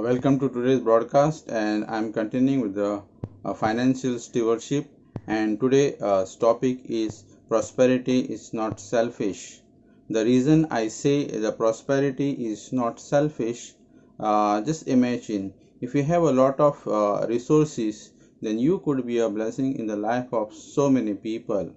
Welcome to today's broadcast, and I'm continuing with the financial stewardship. And today's topic is prosperity is not selfish. The reason I say the prosperity is not selfish, just imagine if you have a lot of resources, then you could be a blessing in the life of so many people.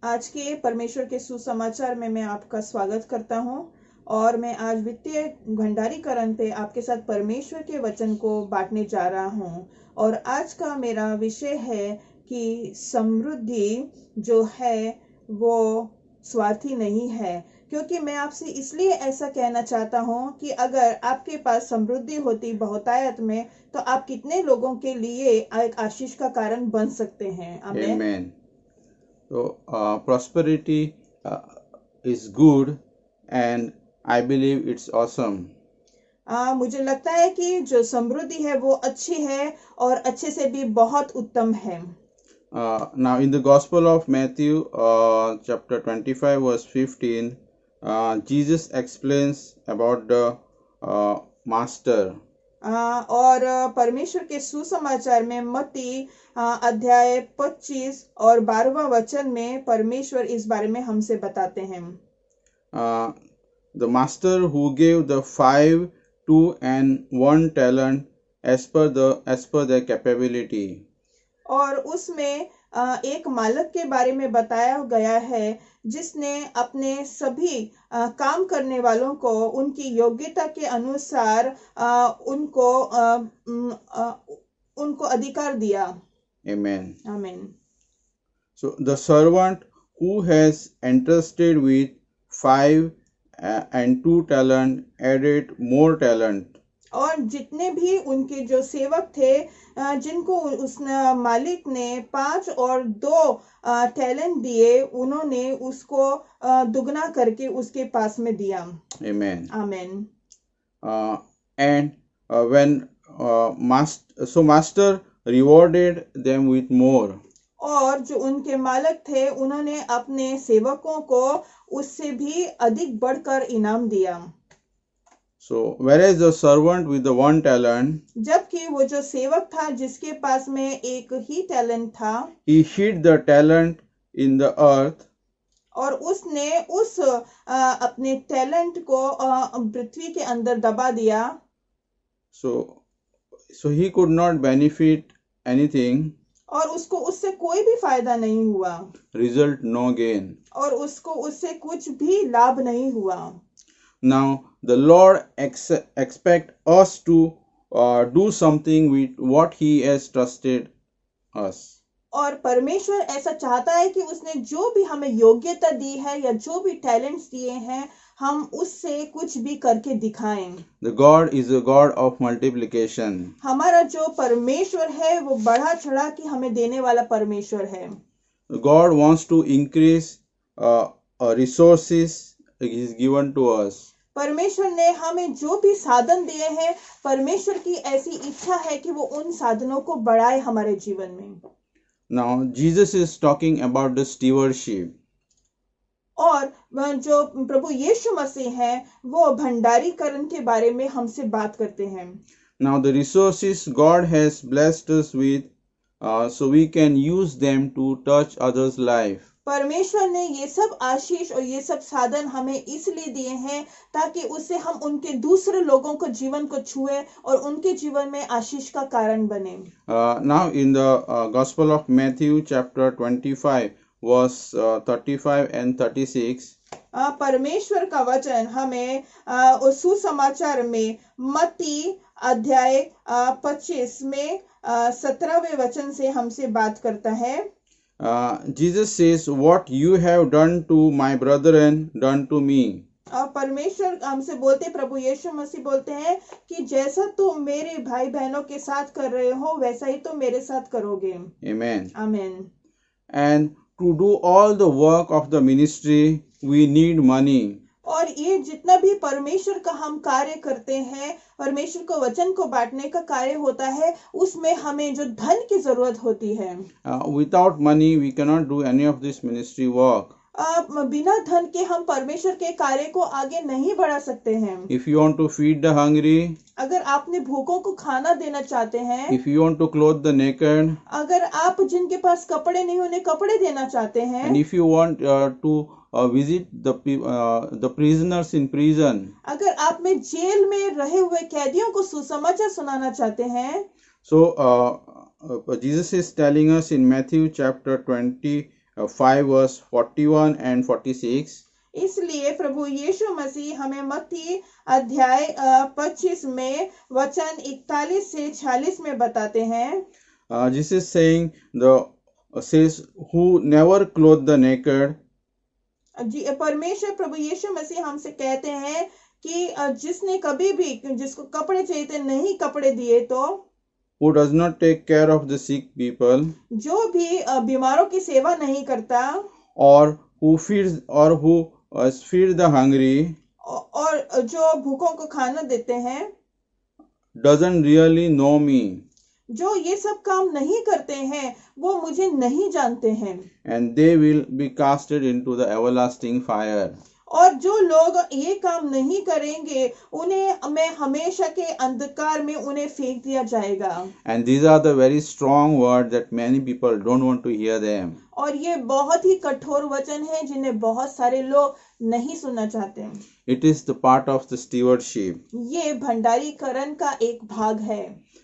आज के परमेश्वर के सुसमाचार में मैं आपका स्वागत करता हूं और मैं आज वित्तीय भंडारीकरण पे आपके साथ परमेश्वर के वचन को बांटने जा रहा हूं। और आज का मेरा विषय है कि समृद्धि जो है वो स्वार्थी नहीं है, क्योंकि मैं आपसे इसलिए ऐसा कहना चाहता हूं कि अगर आपके पास समृद्धि होती बहुतायत में, तो आप कितने लोगों के लिए एक आशीष का कारण बन सकते हैं। आमीन। Amen. So, prosperity is good, and I believe it's awesome. मुझे लगता है कि जो समृद्धि है वो अच्छी है और अच्छे से भी बहुत उत्तम है। Now, in the Gospel of Matthew, chapter 25, verse 15, Jesus explains about the master. और परमेश्वर के सुसमाचार में मत्ती अध्याय 25 और 12वां वचन में परमेश्वर इस बारे में हमसे बताते हैं। The master who gave the 5, 2, and 1 talent as per their capability. और उसमें एक मालिक के बारे में बताया गया है जिसने अपने सभी काम करने वालों को उनकी योग्यता के अनुसार उनको अधिकार दिया। Amen. आमीन। So the servant who has entrusted with 5 and 2 talent added more talent. और जितने भी उनके जो सेवक थे जिनको उस मालिक ने 5 और 2 टैलेंट दिए, उन्होंने उसको दुगना करके उसके पास में दिया। Amen. आमीन। And when master rewarded them with more. और जो उनके मालिक थे उन्होंने अपने सेवकों को उससे भी अधिक बढ़कर इनाम दिया। So whereas the servant with the 1 talent, जबकि वो जो सेवक था जिसके पास में एक ही टैलेंट था, he hid the talent in the earth. और उसने उस अपने टैलेंट को पृथ्वी के अंदर दबा दिया। So he could not benefit anything. और उसको उससे कोई भी फायदा नहीं हुआ। Result no gain. और उसको उससे कुछ भी लाभ नहीं हुआ। Now the Lord expect us to do something with what He has trusted us. और परमेश्वर ऐसा चाहता है कि उसने जो भी हमें योग्यता दी है या जो भी टैलेंट्स दिए हैं, हम उससे कुछ भी करके दिखाएं। The God is a God of multiplication. हमारा जो परमेश्वर है वो बढ़ा चढ़ा के हमें देने वाला परमेश्वर है। God wants to increase resources He is given to us. परमेश्वर ने हमें जो भी साधन दिए हैं, परमेश्वर की ऐसी इच्छा है कि वो उन साधनों को बढ़ाए हमारे जीवन में। Now Jesus is talking about the stewardship. और जो प्रभु यीशु मसीह है वो भंडारीकरण के बारे में हमसे बात करते हैं। Now the resources God has blessed us with, so we can use them to touch others' life. परमेश्वर ने ये सब आशीष और ये सब साधन हमें इसलिए दिए हैं ताकि उससे हम उनके दूसरे लोगों को जीवन को छुए और उनके जीवन में आशीष का कारण बने। Now in the Gospel of Matthew chapter 25 verse 35 and 36. परमेश्वर का वचन हमें उस सुसमाचार में मत्ती अध्याय 25 में 17वें वचन से हमसे बात करता है। Jesus says, "What you have done to my brethren, done to me." और परमेश्वर हमसे बोलते, प्रभु यीशु मसीह बोलते हैं कि जैसा तुम मेरे भाई बहनों के साथ कर रहे हो वैसा ही तुम मेरे साथ करोगे। Amen. आमीन। And to do all the work of the ministry, we need money. और ये जितना भी परमेश्वर का हम कार्य करते हैं, परमेश्वर को वचन को बांटने का कार्य होता है, उसमें हमें जो धन की जरूरत होती है। Without money, we cannot do any of this ministry work. बिना धन के हम परमेश्वर के कार्य को आगे नहीं बढ़ा सकते हैं। If you want to feed the hungry, अगर आपने भूखों को खाना देना चाहते हैं, if you want to clothe the naked, अगर आप जिनके पास कपड़े नहीं उन्हें कपड़े देना चाहते हैं, and if you want to visit the prisoners in prison, अगर आप में जेल में रहे हुए कैदियों को सुसमाचार सुनाना चाहते हैं, so Jesus is telling us in Matthew chapter 25 verse 41 and 46. इसलिए प्रभु यीशु मसीह हमें मत्ती अध्याय 25 में वचन 41 से 46 में बताते हैं, Jesus saying says who never clothe the naked, परमेश्वर प्रभु यीशु मसीह हमसे कहते हैं कि जिसने कभी भी जिसको कपड़े चाहिए थे नहीं कपड़े दिए, तो who does not take care of the sick people, जो भी बीमारों की सेवा नहीं करता, or who feed the hungry, और जो भूखों को खाना देते हैं, doesn't really know me, जो ये सब काम नहीं करते हैं वो मुझे नहीं जानते हैं, and they will be casted into the everlasting fire. और जो लोग ये काम नहीं करेंगे उन्हें मैं हमेशा के अंधकार में उन्हें फेंक दिया जाएगा. And these are the very strong words that many people don't want to hear them. और ये बहुत ही कठोर वचन है जिन्हें बहुत सारे लोग नहीं सुनना चाहते. It is the part of the stewardship. ये भंडारीकरण का एक भाग है.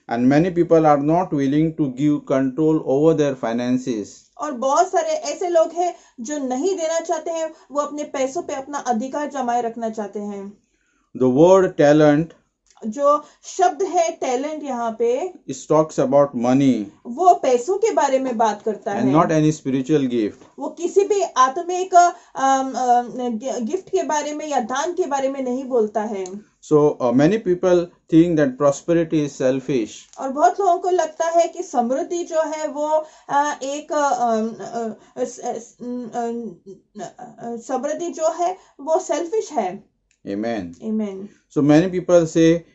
And many people are not willing to give control over their finances. और बहुत सारे ऐसे लोग हैं जो नहीं देना चाहते हैं, वो अपने पैसों पे अपना अधिकार जमाए रखना चाहते हैं. The word talent, जो शब्द है टैलेंट यहाँ पे, it talks about money वो पैसों के बारे में बात करता and है, not any spiritual gift. वो किसी भी आत्मिक गिफ्ट के बारे में या दान के बारे में नहीं बोलता है. So many people think that prosperity is selfish. और बहुत लोगों को लगता है कि समृद्धि जो है वो एक समृद्धि जो है वो सेल्फिश है. Amen. Amen. So many people say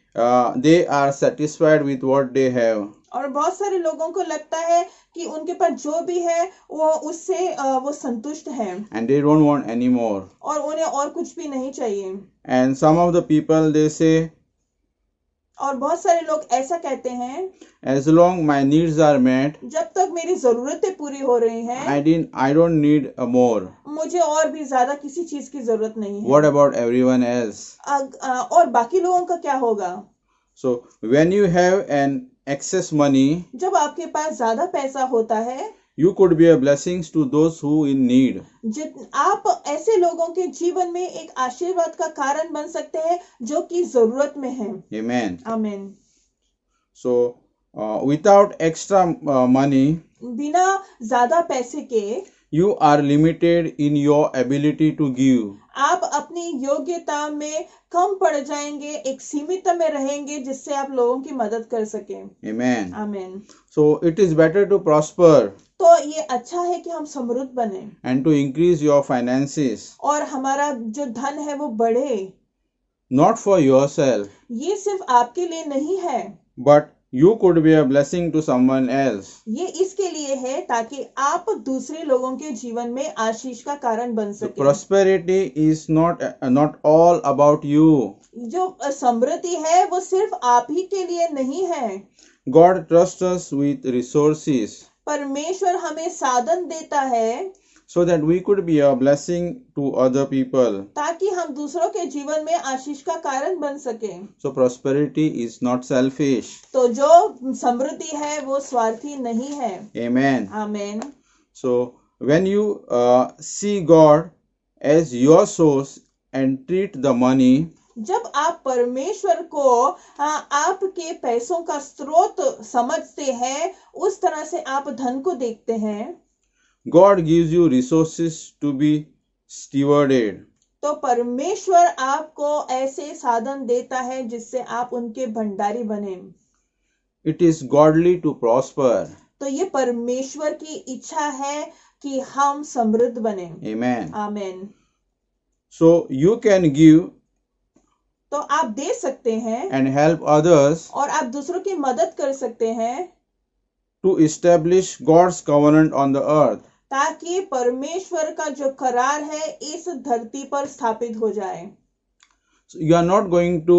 they are satisfied with what they have. और बहुत सारे लोगों को लगता है कि उनके पास जो भी है वो उससे वो संतुष्ट है, And they don't want any more. और उन्हें और कुछ भी नहीं चाहिए. And some of the people they say, और बहुत सारे लोग ऐसा कहते हैं, as long my needs are met, जब तक मेरी जरूरतें पूरी हो रही हैं, I don't need more. मुझे और भी ज्यादा किसी चीज की जरूरत नहीं है. What about everyone else? और बाकी लोगों का क्या होगा? So when you have an excess money, जब आपके पास ज्यादा पैसा होता है, you could be a blessings to those who in need. आप ऐसे लोगों के जीवन में एक आशीर्वाद का कारण बन सकते हैं जो कि जरूरत में है. Amen. आमीन. So without extra money, बिना ज्यादा पैसे के you are limited in your ability to give. आप अपनी योग्यता में कम पड़ जाएंगे, एक सीमित में रहेंगे जिससे आप लोगों की मदद कर सकें. Amen. आमीन. So it is better to prosper तो ये अच्छा है कि हम समृद्ध बने and to increase your finances, और हमारा जो धन है वो बढ़े. not for yourself, ये सिर्फ आपके लिए नहीं है, but you could be a blessing to someone else. ये इसके लिए है ताकि आप दूसरे लोगों के जीवन में आशीष का कारण बन The सके. prosperity is not all about you. जो समृद्धि है वो सिर्फ आप ही के लिए नहीं है. God trusts us with resources परमेश्वर हमें साधन देता है so that we could be a blessing to other people. ताकि हम दूसरों के जीवन में आशीष का कारण बन सके. So prosperity is not selfish. तो जो समृद्धि है वो स्वार्थी नहीं है. Amen. आमीन. So when you see God as your source and treat the money जब आप परमेश्वर को आपके पैसों का स्रोत समझते हैं, उस तरह से आप धन को देखते हैं, God gives you resources to be stewarded. तो परमेश्वर आपको ऐसे साधन देता है जिससे आप उनके भंडारी बने. It is godly to prosper. तो ये परमेश्वर की इच्छा है कि हम समृद्ध बने. Amen. आमीन. So you can give तो आप दे सकते हैं and help others और आप दूसरों की मदद कर सकते हैं to establish God's covenant on the earth. ताकि परमेश्वर का जो करार है इस धरती पर स्थापित हो जाए। So you are not going to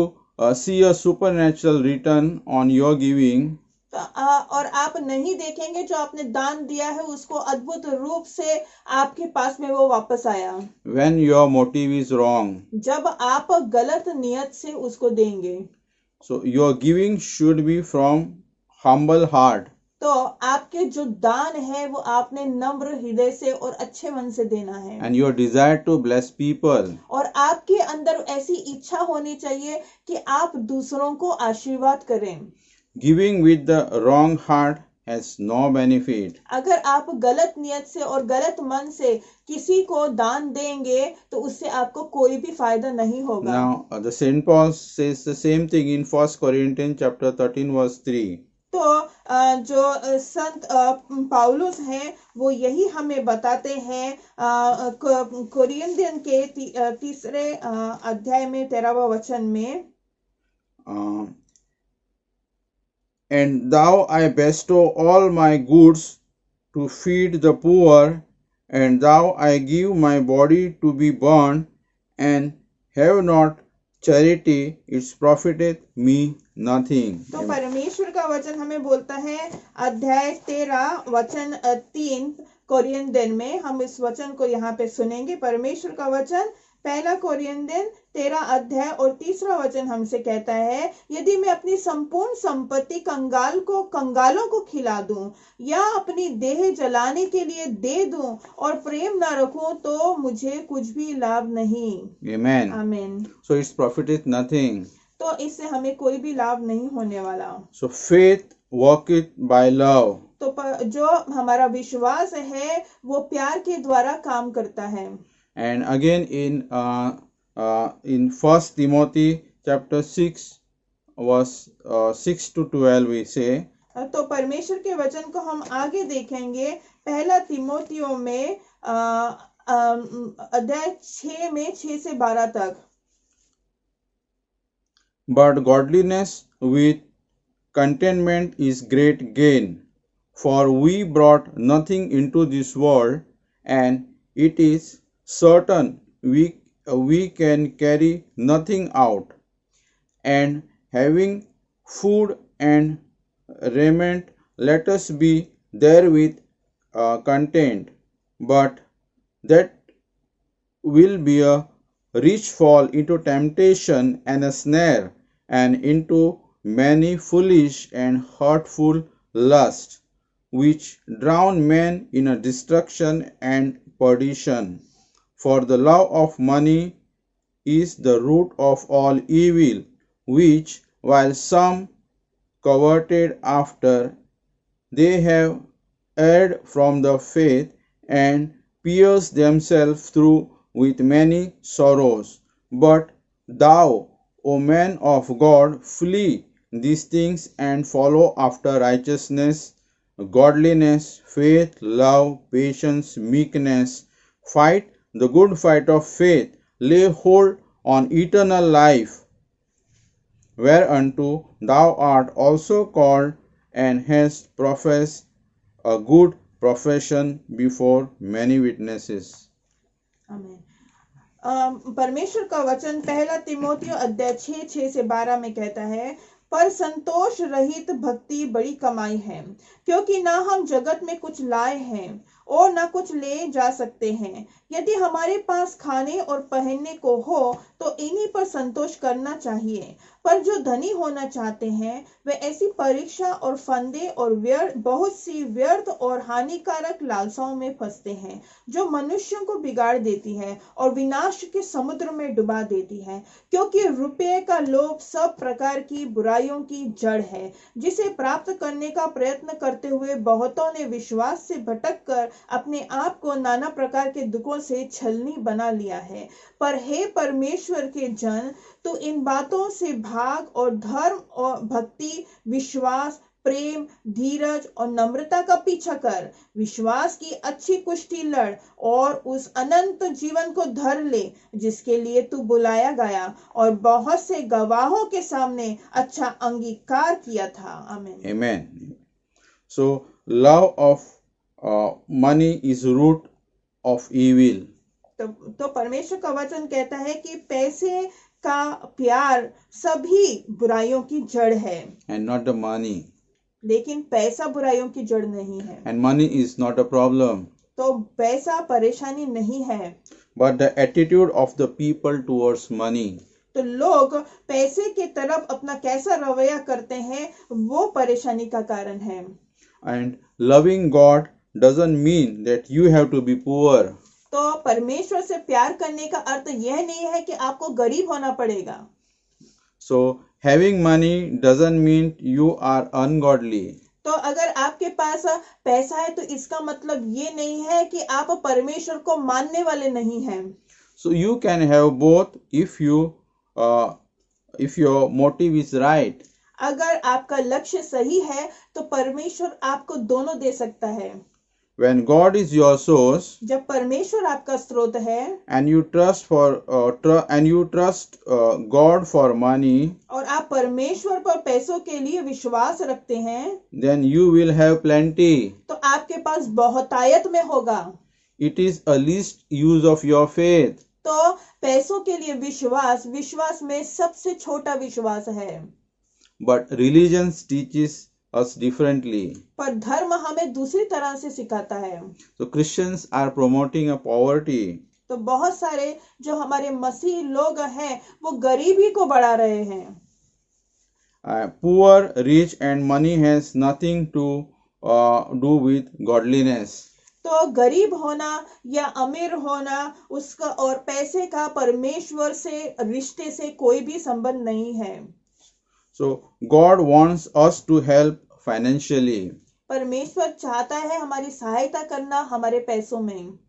see a supernatural return on your giving. और आप नहीं देखेंगे जो आपने दान दिया है उसको अद्भुत रूप से आपके पास में वो वापस आया, when your motive is wrong. जब आप गलत नियत से उसको देंगे। So your giving should be from humble heart. तो आपके जो दान है वो आपने नम्र हृदय से और अच्छे मन से देना है, And your desire to bless people. और आपके अंदर ऐसी इच्छा होनी चाहिए कि आप दूसरों को आशीर्वाद करें। Giving with the wrong heart has no benefit. अगर आप गलत नियत से और गलत मन से किसी को दान देंगे तो उससे आपको कोई भी फायदा नहीं होगा। Now the Saint Paul says the same thing in 1 Corinthians chapter 13 verse 3. तो जो संत पौलुस हैं वो यही हमें बताते हैं कोरिन्थियन के तीसरे अध्याय में 13वां वचन में, And thou I bestow all my goods to feed the poor, and thou I give my body to be burned, and have not charity, it profiteth me nothing. तो परमेश्वर का वचन हमें बोलता है अध्याय 13 वचन 3 कोरिन्थियन में। हम इस वचन को यहाँ पे सुनेंगे। परमेश्वर का वचन पहला कोरिन्थियन 13 अध्याय और 3 वचन हमसे कहता है, यदि मैं अपनी संपूर्ण संपत्ति कंगालों को खिला दूं या अपनी देह जलाने के लिए दे दूं और प्रेम ना रखूं तो मुझे कुछ भी लाभ नहीं। Amen. आमीन। So it's profiteth nothing. तो इससे हमें कोई भी लाभ नहीं होने वाला। So faith worketh by love. तो जो हमारा विश्वास है वो प्यार के द्वारा काम करता है। And again in 1 Timothy chapter 6 verse 6 to 12 we say, तो परमेश्वर के वचन को हम आगे देखेंगे पहला तिमोथियों में अध्याय 6 में 6 से 12 तक। But godliness with contentment is great gain, for we brought nothing into this world, and it is certain we can carry nothing out. And having food and raiment, let us be therewith content. But that will be a rich fall into temptation and a snare, and into many foolish and hurtful lusts, which drown men in a destruction and perdition. For the love of money is the root of all evil, which while some coveted after, they have erred from the faith, and pierced themselves through with many sorrows. But thou, O man of God, flee these things and follow after righteousness, godliness, faith, love, patience, meekness. Fight the good fight of faith. Lay hold on eternal life, whereunto thou art also called, and hast professed a good profession before many witnesses. आमीन। परमेश्वर का वचन पहला तिमोथियो अध्याय 6 से 12 में कहता है, पर संतोष रहित भक्ति बड़ी कमाई है, क्योंकि ना हम जगत में कुछ लाए हैं और ना कुछ ले जा सकते हैं। यदि हमारे पास खाने और पहनने को हो तो इन्हीं पर संतोष करना चाहिए। पर जो धनी होना चाहते हैं वे ऐसी परीक्षा और फंदे और बहुत सी व्यर्थ और हानिकारक लालसाओं में फंसते हैं, जो मनुष्यों को बिगाड़ देती है और विनाश के समुद्र में डुबा देती है। क्योंकि रुपये का लोभ सब प्रकार की बुराइयों की जड़ है, जिसे प्राप्त करने का प्रयत्न करते हुए बहुतों ने विश्वास से भटक कर अपने आप को नाना प्रकार के दुखों से छलनी बना लिया है। पर हे परमेश्वर के जन, तू इन बातों से भाग और धर्म और भक्ति, विश्वास, प्रेम, धीरज और नम्रता का पीछा कर। विश्वास की अच्छी कुश्ती लड़ और उस अनंत जीवन को धर ले जिसके लिए तू बुलाया गया और बहुत से गवाहों के सामने अच्छा अंगीकार किया था। आमीन। Amen. So love of money is root of evil. तो परमेश्वर का वचन कहता है कि पैसे का प्यार सभी बुराइयों की जड़ है, And not the money. लेकिन पैसा बुराइयों की जड़ नहीं है। And money is not a problem. तो पैसा परेशानी नहीं है, But the attitude of the people towards money. तो लोग पैसे की तरफ अपना कैसा रवैया करते हैं वो परेशानी का कारण है। And loving God doesn't mean that you have to be poor. तो परमेश्वर से प्यार करने का अर्थ यह नहीं है कि आपको गरीब होना पड़ेगा। So having money doesn't mean you are ungodly. तो अगर आपके पास पैसा है तो इसका मतलब ये नहीं है कि आप परमेश्वर को मानने वाले नहीं हैं। So you can have both if your motive is right. अगर आपका लक्ष्य सही है तो परमेश्वर आपको दोनों दे सकता है। When God is your source जब परमेश्वर आपका स्रोत है and you trust God for money, और आप परमेश्वर पर पैसों के लिए विश्वास रखते हैं, then you will have plenty. तो आपके पास बहुतायत में होगा। It is a least use of your faith. तो पैसों के लिए विश्वास में सबसे छोटा विश्वास है। But religion teaches us differently. पर धर्म हमें दूसरी तरह से सिखाता है। So Christians are promoting a poverty. तो बहुत सारे जो हमारे मसीह लोग हैं वो गरीबी को बढ़ा रहे हैं। Poor, rich and money has nothing to do with godliness. तो गरीब होना या अमीर होना उसका और पैसे का परमेश्वर से रिश्ते से कोई भी संबंध नहीं है। So God wants us to help financially. परमेश्वर चाहता है हमारी सहायता करना हमारे पैसों में।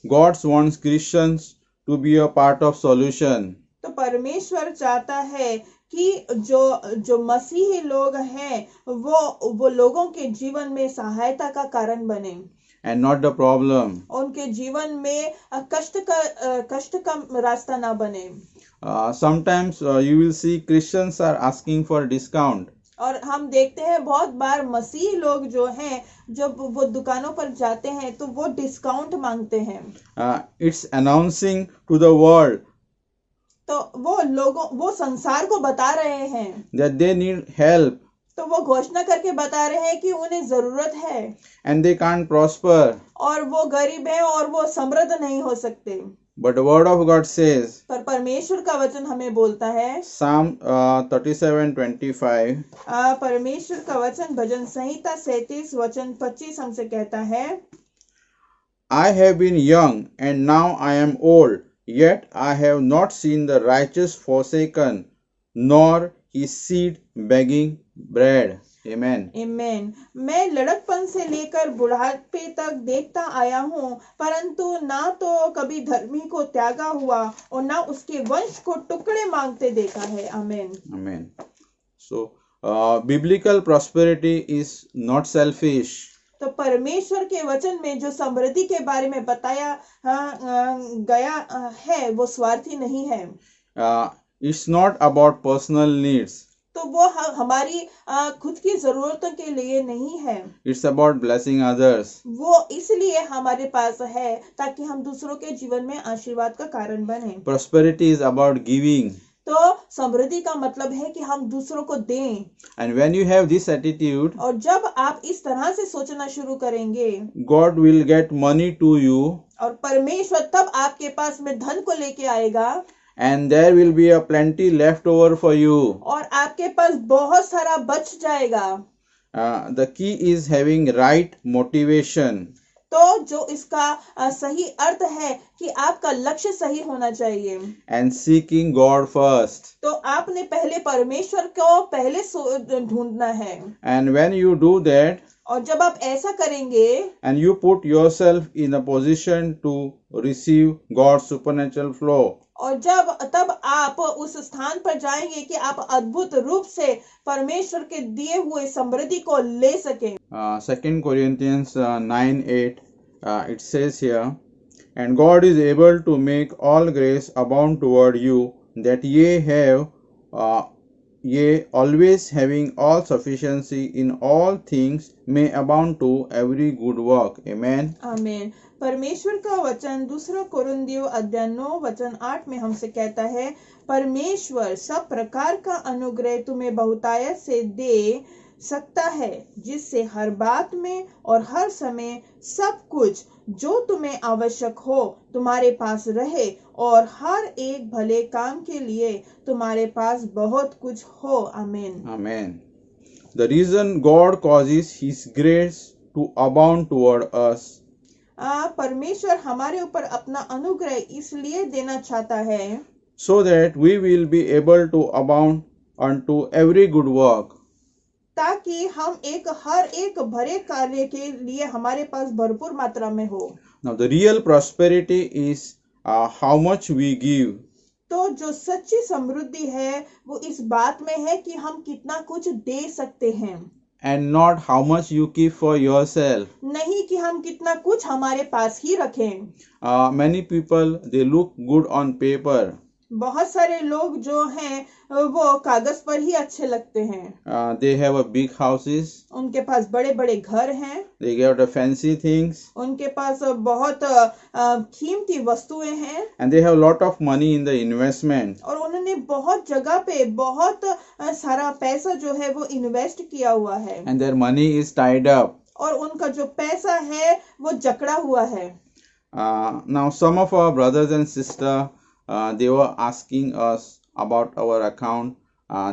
God wants Christians to be a part of solution. तो परमेश्वर चाहता है कि जो मसीही लोग हैं वो लोगों के जीवन में सहायता का कारण बने And not the problem. उनके जीवन में कष्ट का रास्ता ना बने। Sometimes you will see Christians are asking for discount. और हम देखते हैं बहुत बार मसीह लोग जो हैं जब वो दुकानों पर जाते हैं तो वो डिस्काउंट मांगते हैं। It's announcing to the world तो वो संसार को बता रहे हैं that they need help. तो वो घोषणा करके बता रहे हैं कि उन्हें जरूरत है And they can't prosper. और वो गरीब हैं और वो समृद्ध नहीं हो सकते। But the word of God says, पर परमेश्वर का वचन हमें बोलता है, Psalm 37:25, परमेश्वर का वचन भजन संहिता 37 वचन 25 हमसे कहता है, I have been young and now I am old, yet I have not seen the righteous forsaken, nor his seed begging bread. Amen. आमीन। मैं लड़कपन से लेकर बुढ़ापे तक देखता आया हूँ, परंतु ना तो कभी धर्मी को त्यागा हुआ और ना उसके वंश को टुकड़े मांगते देखा है। आमीन। Amen. So, biblical prosperity is not selfish. तो परमेश्वर के वचन में जो समृद्धि के बारे में बताया गया है वो स्वार्थी नहीं है। It's not about personal needs. तो वो हमारी खुद की जरूरतों के लिए नहीं है। It's about blessing others. वो इसलिए हमारे पास है ताकि हम दूसरों के जीवन में आशीर्वाद का कारण बने। Prosperity is about giving. तो समृद्धि का मतलब है कि हम दूसरों को दें। And when you have this attitude, और जब आप इस तरह से सोचना शुरू करेंगे, God will get money to you. और परमेश्वर तब आपके पास में धन को लेके आएगा। And there will be a plenty left over for you. और आपके पास बहुत सारा बच जाएगा। The key is having right motivation. तो जो इसका सही अर्थ है कि आपका लक्ष्य सही होना चाहिए। And seeking God first. तो आपने पहले परमेश्वर को पहले ढूंढना है। And when you do that, और जब आप ऐसा करेंगे and you put yourself in a position to receive God's supernatural flow, और तब आप उस स्थान पर जाएंगे कि आप अद्भुत रूप से परमेश्वर के दिए हुए समृद्धि को ले सकें। 2 Corinthians 9:8, it says here, and God is able to make all grace abound toward you, that ye Yea, always having all sufficiency in all things, may abound to every good work. Amen. आमीन। परमेश्वर का वचन दूसरा कोरिन्थियों अध्याय 9 वचन 8 में हमसे कहता है, परमेश्वर सब प्रकार का अनुग्रह तुम्हें बहुतायत से दे सकता है, जिससे हर बात में और हर समय सब कुछ जो तुम्हें आवश्यक हो तुम्हारे पास रहे, और हर एक भले काम के लिए तुम्हारे पास बहुत कुछ हो। आमीन। Amen. The reason God causes His grace to abound toward us परमेश्वर हमारे ऊपर अपना अनुग्रह इसलिए देना चाहता है, so that we will be able to abound unto every good work. ताकि हम हर एक भरे कार्य के लिए हमारे पास भरपूर मात्रा में हो। Now the real prosperity is how much we give. तो जो सच्ची समृद्धि है वो इस बात में है कि हम कितना कुछ दे सकते हैं, And not how much you keep for yourself. नहीं कि हम कितना कुछ हमारे पास ही रखें। Many people, they look good on paper. बहुत सारे लोग जो हैं वो कागज पर ही अच्छे लगते हैं। They have a big houses. उनके पास बड़े बड़े घर हैं, They get the fancy things. उनके पास बहुत कीमती वस्तुएं हैं, And they have a lot of money in the investment. और उन्होंने बहुत जगह पे बहुत सारा पैसा जो है वो इन्वेस्ट किया हुआ है, And their money is tied up. और उनका जो पैसा है वो जकड़ा हुआ है। Now some of our brothers and sisters, they were asking us about our account.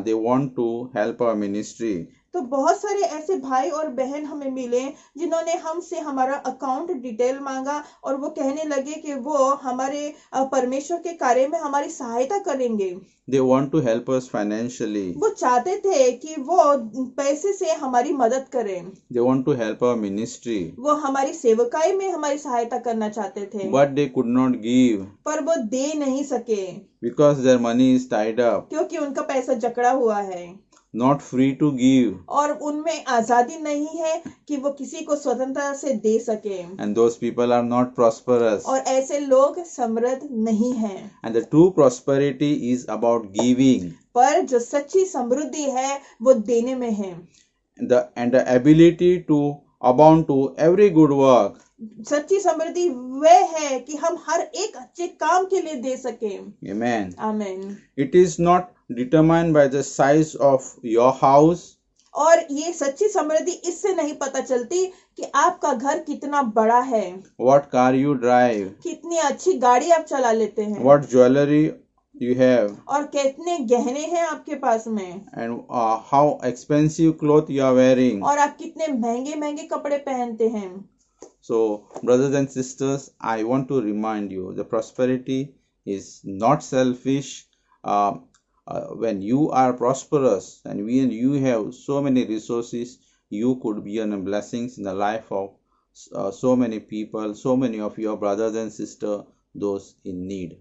They want to help our ministry. तो बहुत सारे ऐसे भाई और बहन हमें मिले जिन्होंने हमसे हमारा अकाउंट डिटेल मांगा, और वो कहने लगे कि वो हमारे परमेश्वर के कार्य में हमारी सहायता करेंगे। They want to help us financially. वो चाहते थे कि वो पैसे से हमारी मदद करें, They want to help our ministry. वो हमारी सेवकाई में हमारी सहायता करना चाहते थे, But they could not give पर वो दे नहीं सके because their money is tied up. क्योंकि उनका पैसा जकड़ा हुआ है, Not free to give. और उनमें आजादी नहीं है कि वो किसी को स्वतंत्रता से दे सके, And those people are not prosperous. और ऐसे लोग समृद्ध नहीं हैं। And the true prosperity is about giving. पर जो सच्ची समृद्धि है वो देने में है, And the ability to abound to every good work. सच्ची समृद्धि वह है कि हम हर एक अच्छे काम के लिए दे सकें। Amen. आमीन। It is not determined by the size of your house. और ये सच्ची समृद्धि इससे नहीं पता चलती कि आपका घर कितना बड़ा है, What car you drive. कितनी अच्छी गाड़ी आप चला लेते हैं, What jewelry you have. और कितने गहने हैं आपके पास में, And how expensive clothes you are wearing. और आप कितने महंगे महंगे कपड़े पहनते हैं। So, brothers and sisters, I want to remind you, the prosperity is not selfish. When you are prosperous and when you have so many resources, you could be a blessing in the life of so many people, so many of your brothers and sisters, those in need.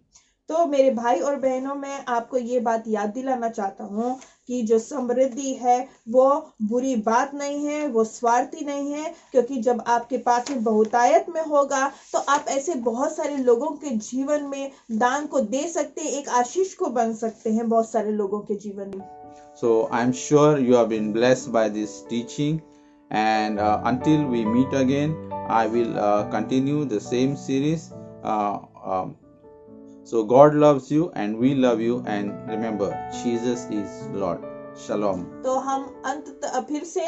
तो मेरे भाई और बहनों, मैं आपको ये बात याद दिलाना चाहता हूँ कि जो समृद्धि है वो बुरी बात नहीं है, वो स्वार्थी नहीं है, क्योंकि जब आपके पास में बहुतायत में होगा तो आप ऐसे बहुत सारे लोगों के जीवन में दान को दे सकते हैं, एक आशीष को बन सकते हैं बहुत सारे लोगों के जीवन में। So I'm sure you have been blessed by this teaching, and until we meet again, I will continue the same series. So God loves you and we love you, and remember, Jesus is Lord. Shalom. तो हम फिर से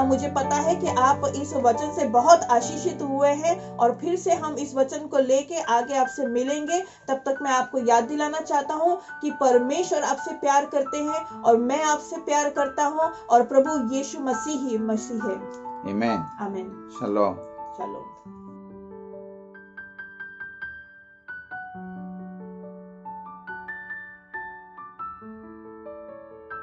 मुझे पता है कि आप इस वचन से बहुत आशीषित हुए हैं, और फिर से हम इस वचन को लेके आगे आपसे मिलेंगे। तब तक मैं आपको याद दिलाना चाहता हूँ कि परमेश्वर आपसे प्यार करते हैं, और मैं आपसे प्यार करता हूँ, और प्रभु यीशु मसीह ही मसीह है। Amen. आमीन। Shalom. चलो।